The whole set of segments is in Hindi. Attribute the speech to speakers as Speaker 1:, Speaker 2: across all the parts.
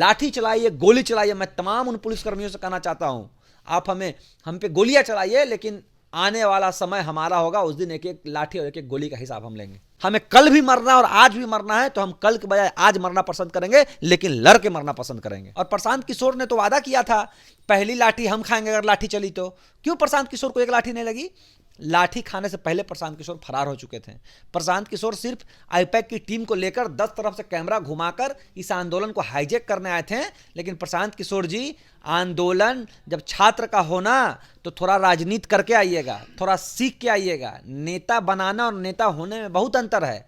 Speaker 1: लाठी चलाइए, गोली चलाइए। मैं तमाम उन पुलिसकर्मियों से कहना चाहता हूं, आप हम पे गोलियां चलाइए, लेकिन आने वाला समय हमारा होगा, उस दिन एक एक लाठी और एक एक गोली का हिसाब हम लेंगे। हमें कल भी मरना है और आज भी मरना है, तो हम कल के बजाय आज मरना पसंद करेंगे, लेकिन लड़ के मरना पसंद करेंगे। और प्रशांत किशोर ने तो वादा किया था, पहली लाठी हम खाएंगे अगर लाठी चली तो। क्यों प्रशांत किशोर को एक लाठी नहीं लगी? लाठी खाने से पहले प्रशांत किशोर फरार हो चुके थे। प्रशांत किशोर सिर्फ आईपैक की टीम को लेकर 10 तरफ से कैमरा घुमाकर इस आंदोलन को हाईजैक करने आए थे। लेकिन प्रशांत किशोर जी, आंदोलन जब छात्र का होना तो थोड़ा राजनीति करके आइएगा, थोड़ा सीख के आइएगा। नेता बनाना और नेता होने में बहुत अंतर है।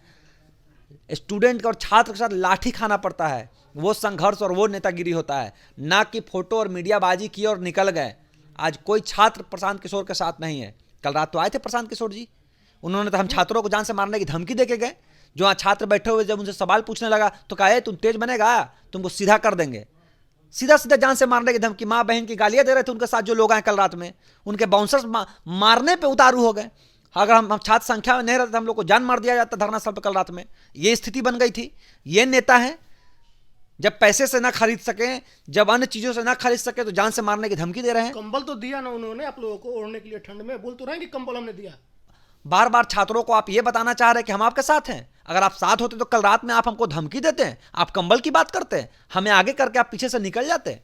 Speaker 1: स्टूडेंट और छात्र के साथ लाठी खाना पड़ता है, वो संघर्ष और वो नेतागिरी होता है, ना कि फोटो और मीडियाबाजी की और निकल गए। आज कोई छात्र प्रशांत किशोर के साथ नहीं है। कल रात तो आए थे प्रशांत किशोर जी, उन्होंने तो हम छात्रों को जान से मारने की धमकी देके गए। जो वहाँ छात्र बैठे हुए जब उनसे सवाल पूछने लगा तो कहा, तुम तेज बनेगा, तुमको सीधा कर देंगे। सीधा सीधा जान से मारने की धमकी। माँ बहन की गालियां दे रहे थे उनके साथ जो लोग आए कल रात में, उनके बाउंसर्स मारने पे उतारू हो गए। अगर हम छात्र संख्या में नहीं रहते, हम लोग को जान मार दिया जाता धरना स्थल पर कल रात में। ये स्थिति बन गई थी। ये नेता है, जब पैसे से ना खरीद सके, जब अन्य चीजों से ना खरीद सके, तो जान से मारने की धमकी दे रहे हैं।
Speaker 2: कंबल तो दिया ना उन्होंने आप लोगों को ओढ़ने के लिए ठंड में, बोल तो रहे हैं कि कंबल हमने दिया।
Speaker 1: बार बार छात्रों को आप ये बताना चाह रहे हैं कि हम आपके साथ हैं। अगर आप साथ होते तो कल रात में आप हमको धमकी देते हैं, आप कंबल की बात करते हैं, हमें आगे करके आप पीछे से निकल जाते।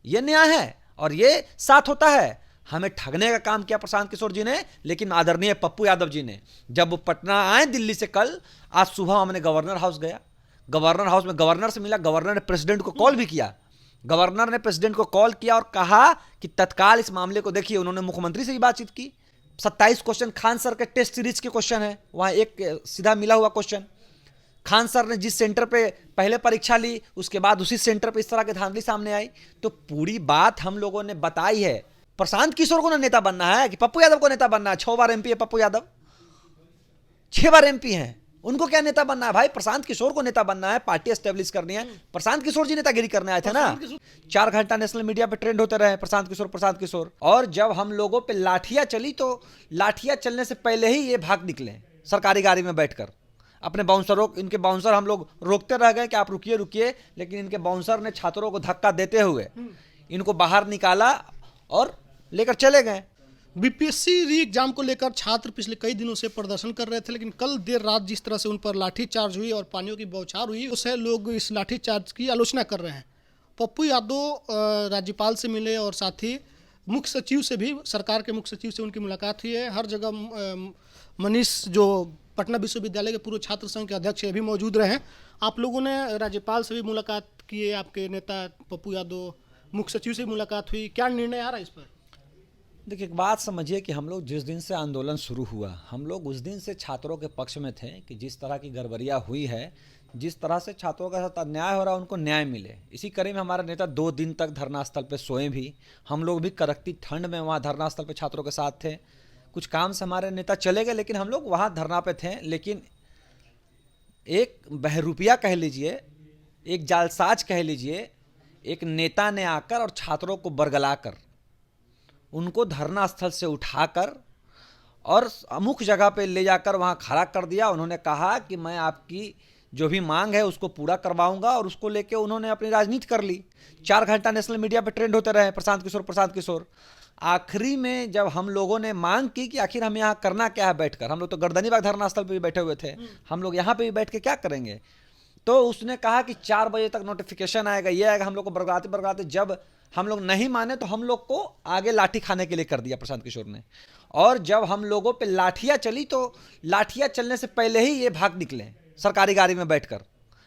Speaker 1: ये न्याय है और ये साथ होता है। हमें ठगने का काम किया प्रशांत किशोर जी ने, लेकिन आदरणीय पप्पू यादव जी ने, जब वो पटना आए दिल्ली से कल, आज सुबह हमने गवर्नर हाउस गया। गवर्नर हाउस में गवर्नर से मिला, गवर्नर ने प्रेसिडेंट को कॉल भी किया। गवर्नर ने प्रेसिडेंट को कॉल किया और कहा कि तत्काल इस मामले को देखिए। उन्होंने मुख्यमंत्री से भी बातचीत की। 27 क्वेश्चन खान सर के टेस्ट सीरीज के क्वेश्चन है, वहां एक सीधा मिला हुआ क्वेश्चन। खान सर ने जिस सेंटर पे पहले परीक्षा ली, उसके बाद उसी सेंटर पे इस तरह की धांधली सामने आई। तो पूरी बात हम लोगों ने बताई है। प्रशांत किशोर को ना नेता बनना है कि पप्पू यादव को नेता बनना है? 6 बार एमपी है पप्पू यादव, 6 बार एमपी हैं। उनको क्या नेता बनना है भाई? प्रशांत किशोर को नेता बनना है, पार्टी एस्टेब्लिश करनी है। प्रशांत किशोर जी नेतागिरी करने आए थे ना। 4 घंटा नेशनल मीडिया पे ट्रेंड होते रहे प्रशांत किशोर प्रशांत किशोर। और जब हम लोगों पे लाठियां चली, तो लाठियां चलने से पहले ही ये भाग निकले सरकारी गाड़ी में बैठकर। अपने बाउंसरों, इनके बाउंसर हम लोग रोकते रह गए कि आप रुकिए रुकिए, लेकिन इनके बाउंसर ने छात्रों को धक्का देते हुए इनको बाहर निकाला और लेकर चले गए।
Speaker 2: बीपीएससी री एग्जाम को लेकर छात्र पिछले कई दिनों से प्रदर्शन कर रहे थे, लेकिन कल देर रात जिस तरह से उन पर लाठीचार्ज हुई और पानियों की बौछार हुई, उससे लोग इस लाठीचार्ज की आलोचना कर रहे हैं। पप्पू यादव राज्यपाल से मिले और साथ ही मुख्य सचिव से भी, सरकार के मुख्य सचिव से उनकी मुलाकात हुई है। हर जगह मनीष जो पटना विश्वविद्यालय के पूर्व छात्र संघ के अध्यक्ष भी मौजूद रहे। आप लोगों ने राज्यपाल से भी मुलाकात की है, आपके नेता पप्पू यादव, मुख्य सचिव से मुलाकात हुई, क्या निर्णय आ रहा है इस पर?
Speaker 1: देखिए, एक बात समझिए कि हम लोग जिस दिन से आंदोलन शुरू हुआ, हम लोग उस दिन से छात्रों के पक्ष में थे कि जिस तरह की गड़बड़ियाँ हुई है, जिस तरह से छात्रों के साथ अन्याय हो रहा है, उनको न्याय मिले। इसी कड़ी में हमारे नेता 2 दिन तक धरना स्थल पर सोए भी। हम लोग भी कड़कती ठंड में वहाँ धरना स्थल पर छात्रों के साथ थे। कुछ काम से हमारे नेता चले गए, लेकिन हम लोग वहाँ धरना पे थे। लेकिन एक बहरूपिया कह लीजिए, एक जालसाज कह लीजिए, एक नेता ने आकर और छात्रों को बरगलाकर, उनको धरना स्थल से उठाकर और अमुक जगह पे ले जाकर वहाँ खड़ा कर दिया। उन्होंने कहा कि मैं आपकी जो भी मांग है उसको पूरा करवाऊंगा, और उसको लेके उन्होंने अपनी राजनीति कर ली। 4 घंटा नेशनल मीडिया पे ट्रेंड होते रहे प्रशांत किशोर। आखिरी में जब हम लोगों ने मांग की कि आखिर हम यहाँ करना क्या है बैठकर, हम लोग तो गर्दनीबाग धरना स्थल पर भी बैठे हुए थे, हम लोग यहाँ पे भी बैठ के क्या करेंगे, तो उसने कहा कि 4 बजे तक नोटिफिकेशन आएगा, ये आएगा। हम लोग को बरगलाते जब हम लोग नहीं माने तो हम लोग को आगे लाठी खाने के लिए कर दिया प्रशांत किशोर ने। और जब हम लोगों पे लाठियां चली, तो लाठियां चलने से पहले ही ये भाग निकले सरकारी गाड़ी में बैठकर।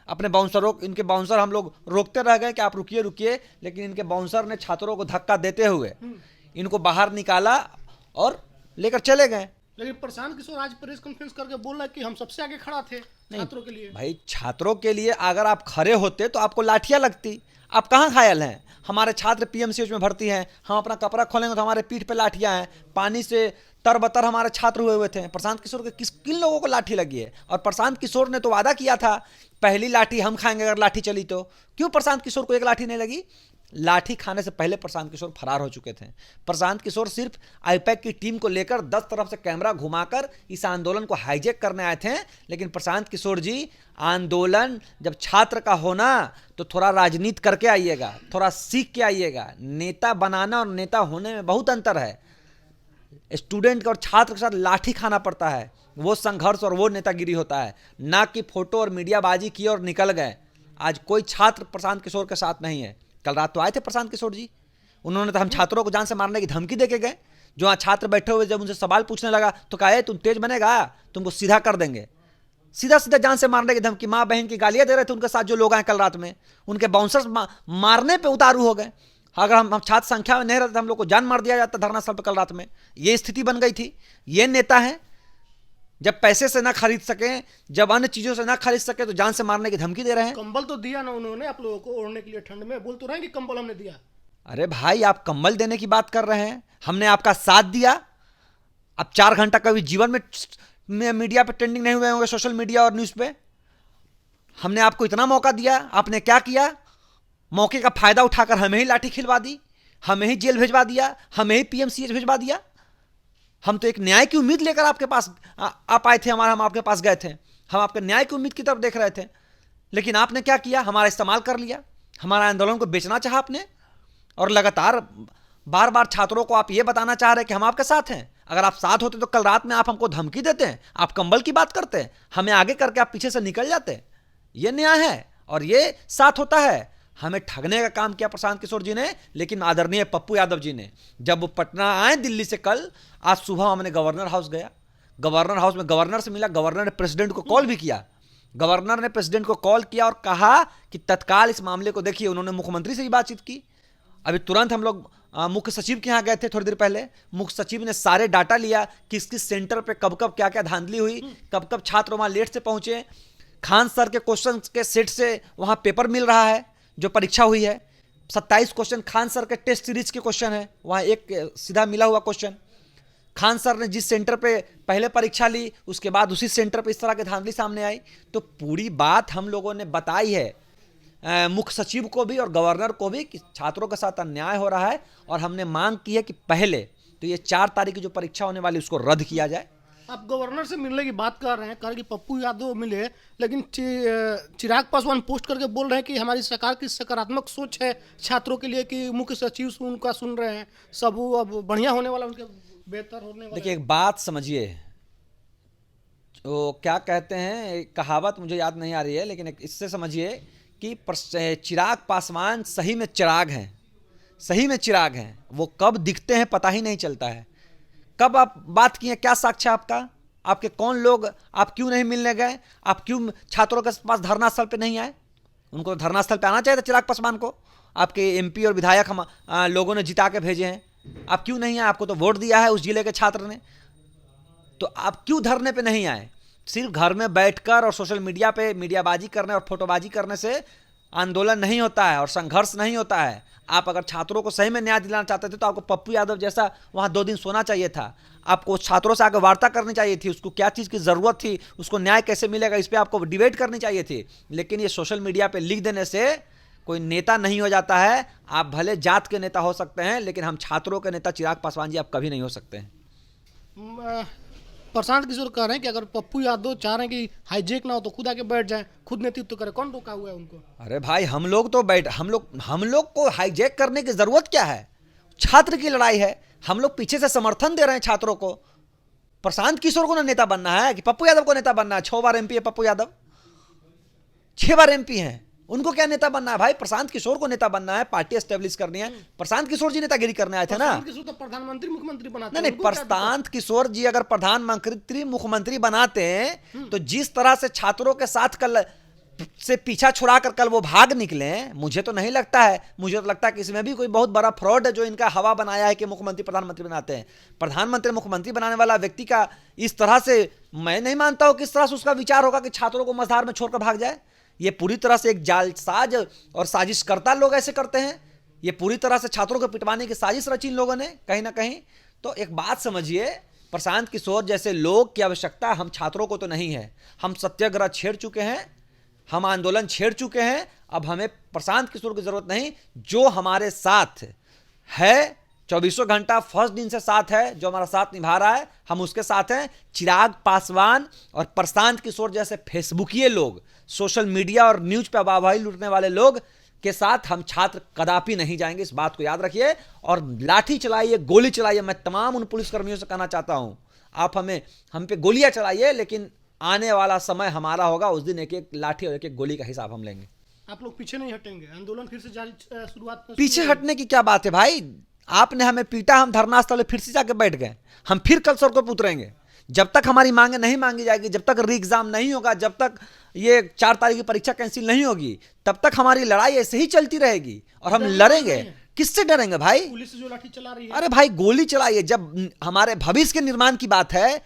Speaker 1: अपने बाउंसरों, इनके बाउंसर हम लोग रोकते रह गए कि आप रुकिए रुकिए, लेकिन इनके बाउंसर ने छात्रों को धक्का देते हुए इनको बाहर निकाला और लेकर चले गए।
Speaker 2: लेकिन प्रशांत किशोर आज प्रेस कॉन्फ्रेंस करके बोल रहा कि हम सबसे आगे खड़ा थे छात्रों के लिए।
Speaker 1: भाई, छात्रों के लिए अगर आप खड़े होते तो आपको लाठियां लगती। आप कहाँ घायल हैं? हमारे छात्र पीएमसीएच में भर्ती हैं, हम अपना कपड़ा खोलेंगे तो हमारे पीठ पे लाठियां हैं। पानी से तरबतर हमारे छात्र हुए हुए थे। प्रशांत किशोर के किन लोगों को लाठी लगी है? और प्रशांत किशोर ने तो वादा किया था पहली लाठी हम खाएंगे अगर लाठी चली तो। क्यों प्रशांत किशोर को एक लाठी नहीं लगी? लाठी खाने से पहले प्रशांत किशोर फरार हो चुके थे। प्रशांत किशोर सिर्फ आईपैक की टीम को लेकर 10 तरफ से कैमरा घुमाकर इस आंदोलन को हाईजैक करने आए थे। लेकिन प्रशांत किशोर जी, आंदोलन जब छात्र का होना तो थोड़ा राजनीति करके आइएगा, थोड़ा सीख के आइएगा। नेता बनाना और नेता होने में बहुत अंतर है। स्टूडेंट और छात्र के साथ लाठी खाना पड़ता है, वो संघर्ष और वो नेतागिरी होता है, ना कि फोटो और मीडियाबाजी की और निकल गए। आज कोई छात्र प्रशांत किशोर के साथ नहीं है। कल रात तो आए थे प्रशांत किशोर जी, उन्होंने तो हम छात्रों को जान से मारने की धमकी देके गए। जो वहाँ छात्र बैठे हुए जब उनसे सवाल पूछने लगा तो कहा तुम तेज बनेगा, तुमको सीधा कर देंगे। सीधा सीधा जान से मारने की धमकी, माँ बहन की गालियाँ दे रहे थे उनके साथ जो लोग आए कल रात में। उनके बाउंसर्स मारने पर उतारू हो गए। अगर हम छात्र संख्या में नहीं रहते हम लोग को जान मार दिया जाता धरना स्थल पर कल रात में। ये स्थिति बन गई थी। ये नेता है, जब पैसे से ना खरीद सके, जब अन्य चीजों से ना खरीद सके तो जान से मारने की धमकी दे रहे हैं।
Speaker 2: कंबल तो दिया ना उन्होंने आप लोगों को ओढ़ने के लिए ठंड में, बोल तो रहे हैं कि कंबल हमने दिया।
Speaker 1: अरे भाई, आप कंबल देने की बात कर रहे हैं, हमने आपका साथ दिया। अब 4 घंटा कभी जीवन में मीडिया पे ट्रेंडिंग नहीं हुए होंगे, सोशल मीडिया और न्यूज पे। हमने आपको इतना मौका दिया, आपने क्या किया? मौके का फायदा उठाकर हमें ही लाठी खिलवा दी, हमें ही जेल भिजवा दिया, हमें ही पीएमसीएच भिजवा दिया। हम तो एक न्याय की उम्मीद लेकर आपके पास आप आए थे, हम आपके पास गए थे, हम आपके न्याय की उम्मीद की तरफ देख रहे थे। लेकिन आपने क्या किया? हमारा इस्तेमाल कर लिया, हमारा आंदोलन को बेचना चाहा आपने। और लगातार बार बार छात्रों को आप ये बताना चाह रहे हैं कि हम आपके साथ हैं। अगर आप साथ होते तो कल रात में आप हमको धमकी देते हैं, आप कंबल की बात करते हैं, हमें आगे करके आप पीछे से निकल जाते। ये न्याय है और ये साथ होता है। हमें ठगने का काम किया प्रशांत किशोर जी ने, लेकिन आदरणीय पप्पू यादव जी ने। जब वो पटना आए दिल्ली से कल, आज सुबह हमने गवर्नर हाउस गया। गवर्नर हाउस में गवर्नर से मिला, गवर्नर ने प्रेसिडेंट को कॉल भी किया। गवर्नर ने प्रेसिडेंट को कॉल किया और कहा कि तत्काल इस मामले को देखिए। उन्होंने मुख्यमंत्री से भी बातचीत की। अभी तुरंत हम लोग मुख्य सचिव के यहाँ गए थे थोड़ी देर पहले। मुख्य सचिव ने सारे डाटा लिया, किस किस सेंटर पे कब कब क्या क्या धांधली हुई, कब कब छात्र वहाँ लेट से पहुंचे। खान सर के क्वेश्चन के सेट से वहाँ पेपर मिल रहा है जो परीक्षा हुई है। 27 क्वेश्चन खान सर के टेस्ट सीरीज के क्वेश्चन है, वहाँ एक सीधा मिला हुआ क्वेश्चन। खान सर ने जिस सेंटर पे पहले परीक्षा ली, उसके बाद उसी सेंटर पे इस तरह की धांधली सामने आई। तो पूरी बात हम लोगों ने बताई है मुख्य सचिव को भी और गवर्नर को भी कि छात्रों के साथ अन्याय हो रहा है। और हमने मांग की है कि पहले तो ये 4 तारीख की जो परीक्षा होने वाली उसको रद्द किया जाए।
Speaker 2: आप गवर्नर से मिलने की बात कर रहे हैं, कह रहे कि पप्पू यादव मिले, लेकिन चिराग पासवान पोस्ट करके बोल रहे हैं कि हमारी सरकार की सकारात्मक सोच है छात्रों के लिए, कि मुख्य सचिव उनका सुन रहे हैं, सब अब बढ़िया होने वाला, उनके बेहतर होने वाला।
Speaker 1: देखिए एक बात समझिए, वो क्या कहते हैं, एक कहावत मुझे याद नहीं आ रही है, लेकिन इससे समझिए कि चिराग पासवान सही में चिराग हैं, सही में चिराग हैं। वो कब दिखते हैं पता ही नहीं चलता है। कब आप बात किए, क्या साक्ष्य आपका, आपके कौन लोग, आप क्यों नहीं मिलने गए, आप क्यों छात्रों के पास धरना स्थल पे नहीं आए? उनको धरना स्थल पे आना चाहिए था चिराग पासवान को। आपके एमपी और विधायक हम लोगों ने जिता के भेजे हैं, आप क्यों नहीं आए? आपको तो वोट दिया है उस जिले के छात्र ने, तो आप क्यों धरने पे नहीं आए? सिर्फ घर में बैठकर और सोशल मीडिया पे मीडियाबाजी करने और फोटोबाजी करने से आंदोलन नहीं होता है और संघर्ष नहीं होता है। आप अगर छात्रों को सही में न्याय दिलाना चाहते थे तो आपको पप्पू यादव जैसा वहाँ 2 दिन सोना चाहिए था। आपको छात्रों से आगे वार्ता करनी चाहिए थी, उसको क्या चीज़ की ज़रूरत थी, उसको न्याय कैसे मिलेगा, इस पर आपको डिबेट करनी चाहिए थी। लेकिन ये सोशल मीडिया पे लिख देने से कोई नेता नहीं हो जाता है। आप भले जात के नेता हो सकते हैं, लेकिन हम छात्रों के नेता चिराग पासवान जी आप कभी नहीं हो सकते हैं।
Speaker 2: प्रशांत किशोर कह रहे हैं कि अगर पप्पू यादव चाह रहे हैं कि हाईजेक ना हो तो खुद आके बैठ जाए, खुद नेतृत्व करे, कौन रोका हुआ है उनको?
Speaker 1: अरे भाई, हम लोग को हाईजैक करने की जरूरत क्या है? छात्र की लड़ाई है, हम लोग पीछे से समर्थन दे रहे हैं छात्रों को। प्रशांत किशोर को ना नेता बनना है कि पप्पू यादव को नेता बनना है? 6 बार एमपी है पप्पू यादव, 6 बार एमपी हैं, उनको क्या नेता बनना है भाई? प्रशांत किशोर को नेता बनना है, पार्टी एस्टेब्लिश करनी है। प्रशांत किशोर जी नेतागिरी करने आए थे ना।
Speaker 2: किशोर तो प्रधानमंत्री मुख्यमंत्री बनाते
Speaker 1: नहीं, प्रशांत किशोर जी अगर प्रधानमंत्री मुख्यमंत्री बनाते हैं तो जिस तरह से छात्रों के साथ कल से पीछा छुड़ाकर कल वो भाग निकले, मुझे तो नहीं लगता है। मुझे तो लगता है कि इसमें भी कोई बहुत बड़ा फ्रॉड है जो इनका हवा बनाया है कि मुख्यमंत्री प्रधानमंत्री बनाते हैं। प्रधानमंत्री मुख्यमंत्री बनाने वाला व्यक्ति का इस तरह से मैं नहीं मानता हूं किस तरह से उसका विचार होगा कि छात्रों को मझधार में छोड़कर भाग जाए। ये पूरी तरह से एक जालसाज और साजिशकर्ता लोग ऐसे करते हैं। ये पूरी तरह से छात्रों को पिटवाने की साजिश रची इन लोगों ने कहीं ना कहीं। तो एक बात समझिए प्रशांत किशोर जैसे लोग की आवश्यकता हम छात्रों को तो नहीं है। हम सत्याग्रह छेड़ चुके हैं, हम आंदोलन छेड़ चुके हैं, अब हमें प्रशांत किशोर की जरूरत नहीं। जो हमारे साथ है 24 घंटा फर्स्ट दिन से साथ है, जो हमारा साथ निभा रहा है, हम उसके साथ हैं। चिराग पासवान और प्रशांत किशोर जैसे फेसबुकिये लोग, सोशल मीडिया और न्यूज पे वाहवाही लूटने वाले लोग के साथ हम छात्र कदापि नहीं जाएंगे। इस बात को याद रखिए। और लाठी चलाइए, गोली चलाइए, मैं तमाम उन पुलिसकर्मियों से कहना चाहता हूं, आप हम पे गोलियां चलाइए, लेकिन आने वाला समय हमारा होगा, उस दिन एक एक लाठी और एक एक गोली का हिसाब हम लेंगे।
Speaker 2: आप लोग पीछे नहीं हटेंगे, आंदोलन फिर से जारी शुरुआत
Speaker 1: पीछे हटने की क्या बात है भाई? आपने हमें पीटा, हम धरना स्थल फिर से जाके बैठ गए। हम फिर कल सड़कों पर उतरेंगे। जब तक हमारी मांगे नहीं मांगी जाएगी, जब तक री एग्जाम नहीं होगा, जब तक ये 4 तारीख की परीक्षा कैंसिल नहीं होगी, तब तक हमारी लड़ाई ऐसे ही चलती रहेगी और हम लड़ेंगे। किससे डरेंगे भाई?
Speaker 2: पुलिस जो लाठी चला रही है।
Speaker 1: अरे भाई गोली चलाइए। जब हमारे भविष्य के निर्माण की बात है,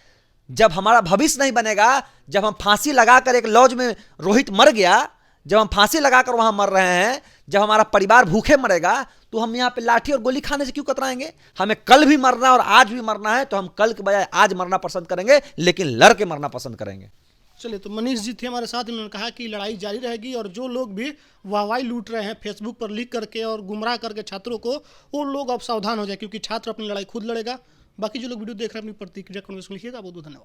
Speaker 1: जब हमारा भविष्य नहीं बनेगा, जब हम फांसी लगाकर एक लॉज में रोहित मर गया, जब हम फांसी लगाकर वहां मर रहे हैं, जब हमारा परिवार भूखे मरेगा, तो हम यहाँ पे लाठी और गोली खाने से क्यों कतराएंगे? हमें कल भी मरना है और आज भी मरना है, तो हम कल के बजाय आज मरना पसंद करेंगे, लेकिन लड़ के मरना पसंद करेंगे।
Speaker 2: चलिए, तो मनीष जी थे हमारे साथ, इन्होंने कहा कि लड़ाई जारी रहेगी और जो लोग भी वाहवाही लूट रहे हैं फेसबुक पर लिख करके और गुमराह करके छात्रों को, वो लोग अब सावधान हो जाए, क्योंकि छात्र अपनी लड़ाई खुद लड़ेगा। बाकी जो लोग वीडियो देख रहे हैं अपनी प्रतिक्रिया कमेंट में लिखिएगा। बहुत बहुत धन्यवाद।